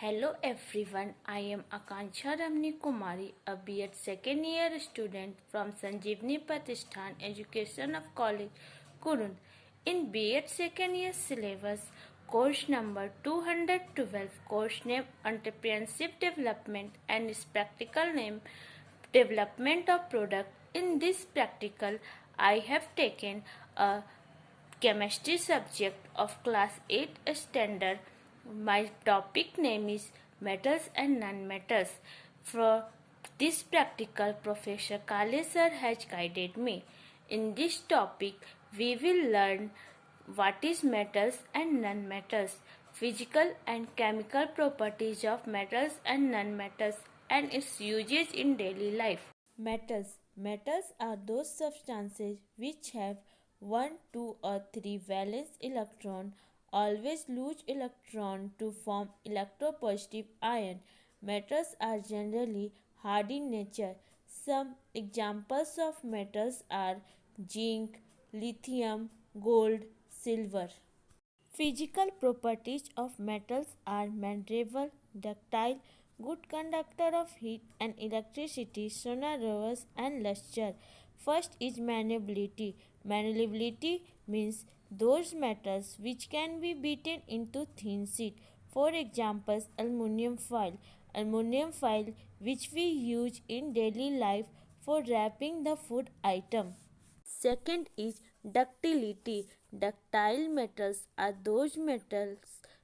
Hello everyone, I am Akanksha Ramani Kumari, a B.Ed second year student from Sanjeevani Pratishthan Education of College, Kurund. In B.Ed second year syllabus, course number 212, course name Entrepreneurship Development and its practical name Development of Product. In this practical, I have taken a chemistry subject of class 8 standard. My topic name is metals and non-metals. For this practical, Professor Kale sir has guided me. In this topic, we will learn what is metals and non-metals, physical and chemical properties of metals and non-metals, and its uses in daily life. Metals are those substances which have 1, 2 or 3 valence electron, always lose electron to form electropositive ion. Metals are generally hard in nature. Some examples of metals are zinc, lithium, gold, silver. Physical properties of metals are malleable, ductile, good conductor of heat and electricity, sonorous and luster. First is malleability. Malleability means those metals which can be beaten into thin sheet. For example, aluminum foil. Aluminum foil which we use in daily life for wrapping the food item. Second is ductility. Ductile metals are those metals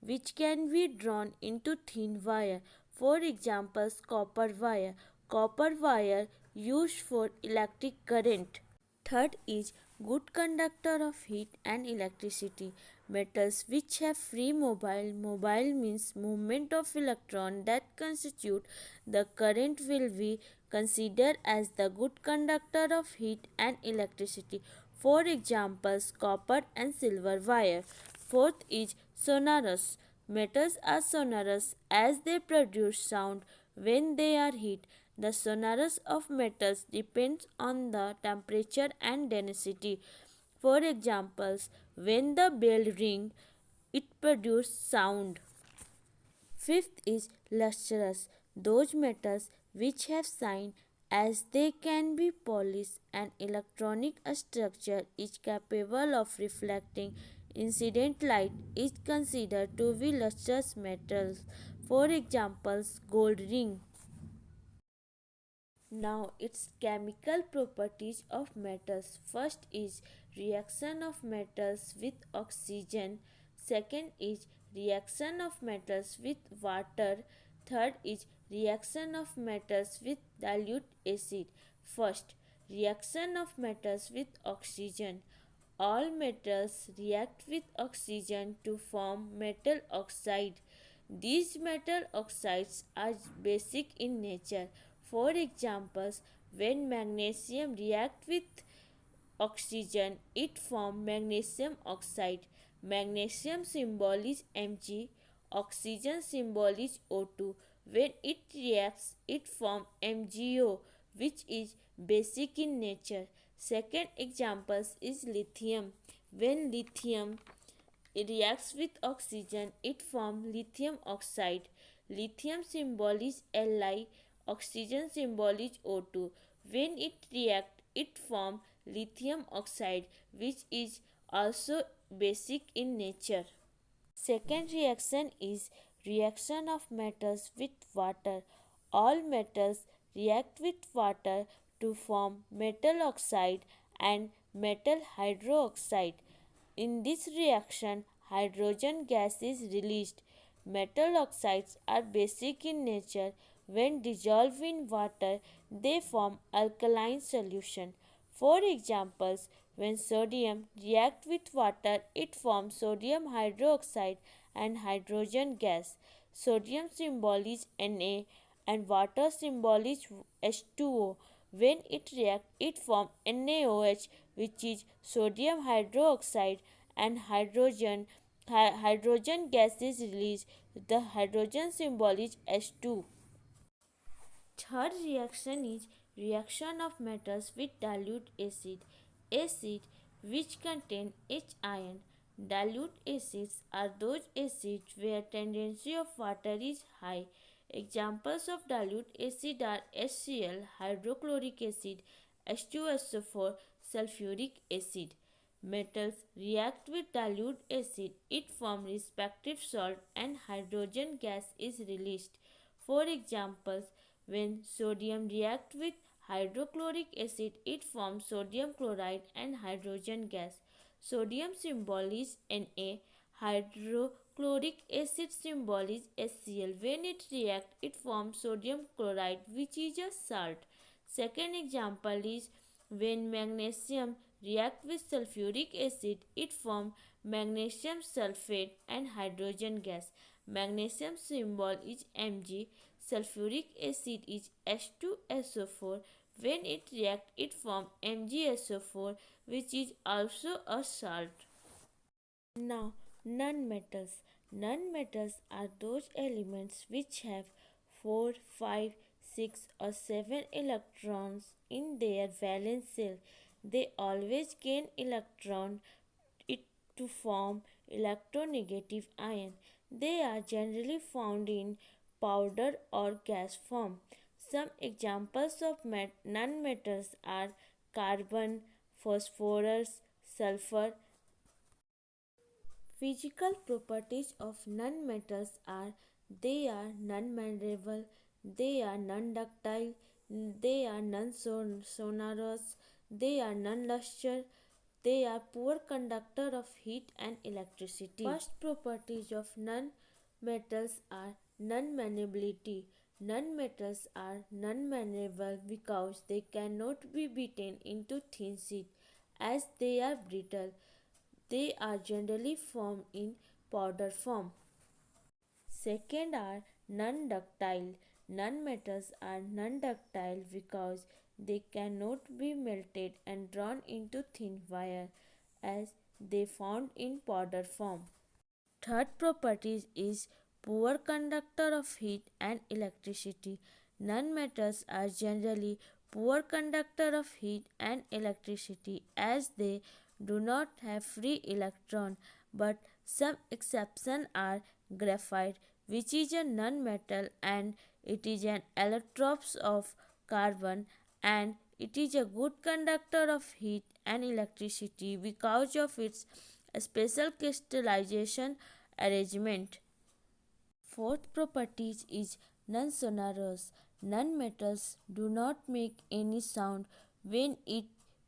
which can be drawn into thin wire. For example, copper wire. Copper wire used for electric current. Third is good conductor of heat and electricity. Metals which have free mobile. Mobile means movement of electron that constitute the current will be considered as the good conductor of heat and electricity. For examples, copper and silver wire. Fourth is sonorous. Metals are sonorous as they produce sound when they are heat. The sonorous of metals depends on the temperature and density. For examples, when the bell rings, it produces sound. Fifth is lustrous. Those metals which have shine as they can be polished and electronic structure is capable of reflecting incident light is considered to be lustrous metals. For examples, gold ring. Now its chemical properties of metals. First is reaction of metals with oxygen. Second is reaction of metals with water. Third is reaction of metals with dilute acid. First, reaction of metals with oxygen. All metals react with oxygen to form metal oxide. These metal oxides are basic in nature. For examples, when magnesium reacts with oxygen, it forms magnesium oxide. Magnesium symbol is Mg, oxygen symbol is O2. When it reacts, it forms MgO, which is basic in nature. Second example is lithium. When lithium reacts with oxygen, it forms lithium oxide. Lithium symbol is Li, oxygen symbol is O2. When it reacts, it forms lithium oxide, which is also basic in nature. Second reaction is reaction of metals with water. All metals react with water to form metal oxide and metal hydroxide. In this reaction, hydrogen gas is released. Metal oxides are basic in nature. When dissolved in water, they form alkaline solution. For examples, when sodium reacts with water, it forms sodium hydroxide and hydrogen gas. Sodium symbol is Na and water symbol is H2O. When it reacts, it forms NaOH, which is sodium hydroxide, and hydrogen gas is released. The hydrogen symbol is H2. Third reaction is reaction of metals with dilute acid. Acid which contain H ion Dilute acids are those acids where tendency of water is high. Examples of dilute acid are HCl, hydrochloric acid, H2SO4, sulfuric acid. Metals react with dilute acid, it forms respective salt and hydrogen gas is released. For examples, when sodium reacts with hydrochloric acid, it forms sodium chloride and hydrogen gas. Sodium symbol is Na, hydrochloric acid symbol is HCl. When it reacts, it forms sodium chloride, which is a salt. Second example is when magnesium reacts with sulfuric acid, it forms magnesium sulfate and hydrogen gas. Magnesium symbol is Mg. Sulfuric acid is H2SO4. When it reacts, it forms MgSO4, which is also a salt. Now, nonmetals. Nonmetals are those elements which have 4, 5, 6 or 7 electrons in their valence shell. They always gain electron to form electronegative ion. They are generally found in powder or gas form. Some examples of nonmetals are carbon, phosphorus, sulfur. Physical properties of nonmetals are they are non-malleable, they are non-ductile, they are non-sonorous, they are non-luster, they are poor conductor of heat and electricity. First properties of nonmetals are non-malleability. Nonmetals are non-malleable because they cannot be beaten into thin sheet as they are brittle. They are generally formed in powder form. Second are non-ductile. Nonmetals are non-ductile because they cannot be melted and drawn into thin wire as they found in powder form. Third property is poor conductor of heat and electricity. Nonmetals are generally poor conductor of heat and electricity as they do not have free electron, but some exceptions are graphite, which is a nonmetal and it is an allotrope of carbon, and it is a good conductor of heat and electricity because of its special crystallization arrangement. Fourth property is non-sonorous. Nonmetals do not make any sound when it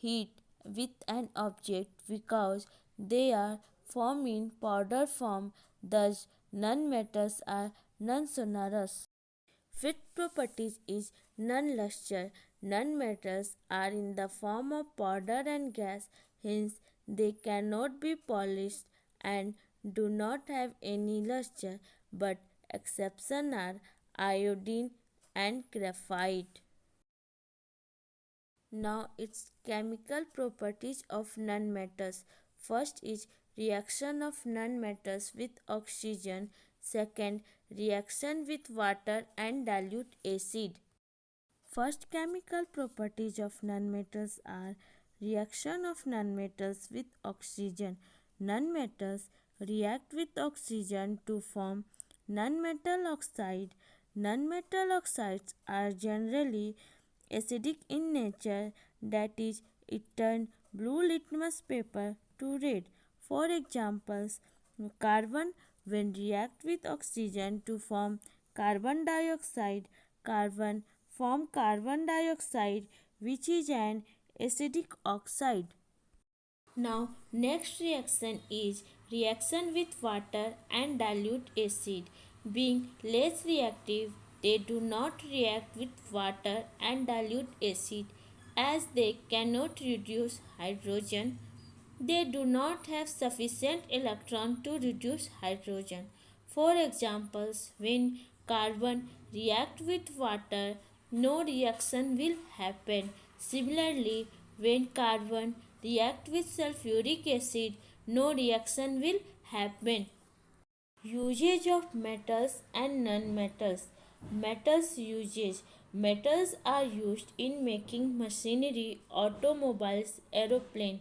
hit with an object because they are formed in powder form, thus nonmetals are non-sonorous. Fifth property is non-luster. Nonmetals are in the form of powder and gas, hence they cannot be polished and do not have any luster, but exceptions are iodine and graphite. Now its chemical properties of nonmetals. First is reaction of nonmetals with oxygen. Second, reaction with water and dilute acid. First chemical properties of nonmetals are reaction of nonmetals with oxygen. Nonmetals react with oxygen to form nonmetal oxide. Nonmetal oxides are generally acidic in nature, that is, it turns blue litmus paper to red. For examples, carbon when react with oxygen to form carbon dioxide, carbon form carbon dioxide, which is an acidic oxide. Now next reaction is reaction with water and dilute acid. Being less reactive, they do not react with water and dilute acid as they cannot reduce hydrogen. They do not have sufficient electron to reduce hydrogen. For examples, when carbon react with water, no reaction will happen. Similarly, when carbon react with sulfuric acid, no reaction will happen. Usage of metals and nonmetals. Metals usage. Metals are used in making machinery, automobiles, aeroplane.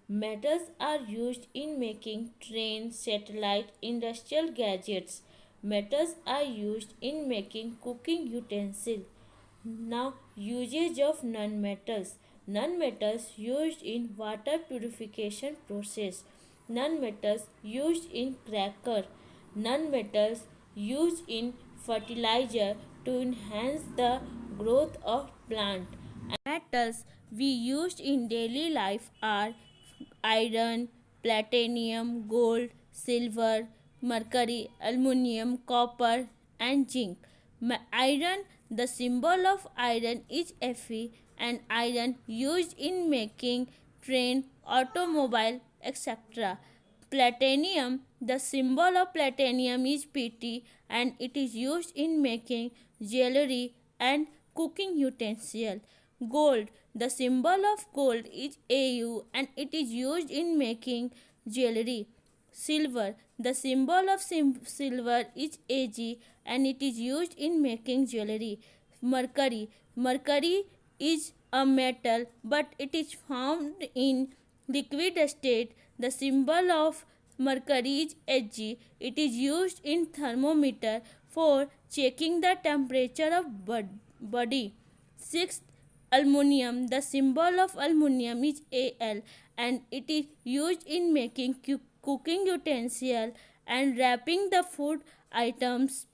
Metals are used in making trains, satellite, industrial gadgets. Metals are used in making cooking utensils. Now, usage of non-metals. Non-metals used in water purification process. Non-metals used in cracker. Non-metals used in fertilizer to enhance the growth of plant. Metals we used in daily life are iron, platinum, gold, silver, mercury, aluminum, copper, and zinc. Iron, the symbol of iron is Fe, and iron used in making train, automobile, etc. Platinum, the symbol of platinum is Pt, and it is used in making jewelry and cooking utensil. Gold, the symbol of gold is Au, and it is used in making jewelry. Silver, the symbol of silver is Ag, and it is used in making jewelry. Mercury is a metal, but it is found in liquid state. The symbol of mercury is Hg. It is used in thermometer for checking the temperature of body. Sixth, aluminum. The symbol of aluminum is Al, and it is used in making cooking utensil and wrapping the food items.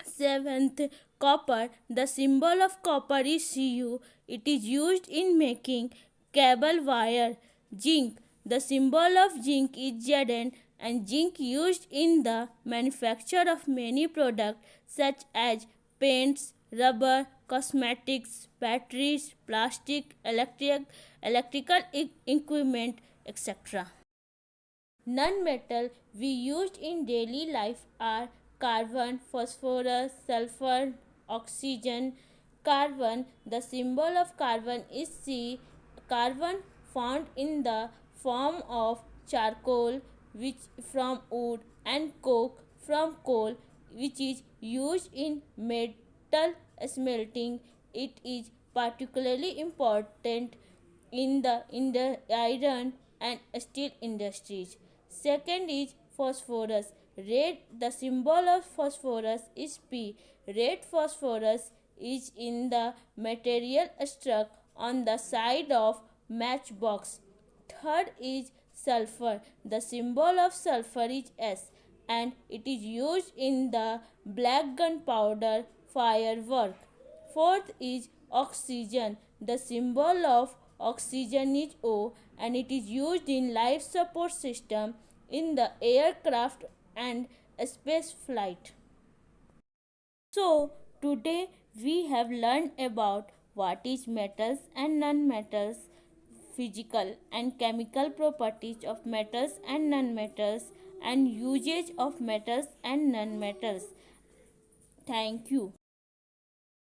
Seventh, copper. The symbol of copper is Cu. It is used in making cable wire. Zinc. The symbol of zinc is Zn, and zinc used in the manufacture of many products such as paints, rubber, cosmetics, batteries, plastic, electrical equipment, etc. Non-metal we used in daily life are carbon, phosphorus, sulfur, oxygen. Carbon, the symbol of carbon is C. Carbon found in the form of charcoal which from wood and coke from coal, which is used in metal smelting. It is particularly important in the iron and steel industries. Second is phosphorus. Red, the symbol of phosphorus is P. Red phosphorus is in the material struck on the side of matchbox. Third is sulfur. The symbol of sulfur is S, and it is used in the black gunpowder firework. Fourth is oxygen. The symbol of oxygen is O, and it is used in life support system in the aircraft and space flight. So today we have learned about what is metals and non-metals, physical and chemical properties of metals and non-metals, and usage of metals and non-metals. Thank you.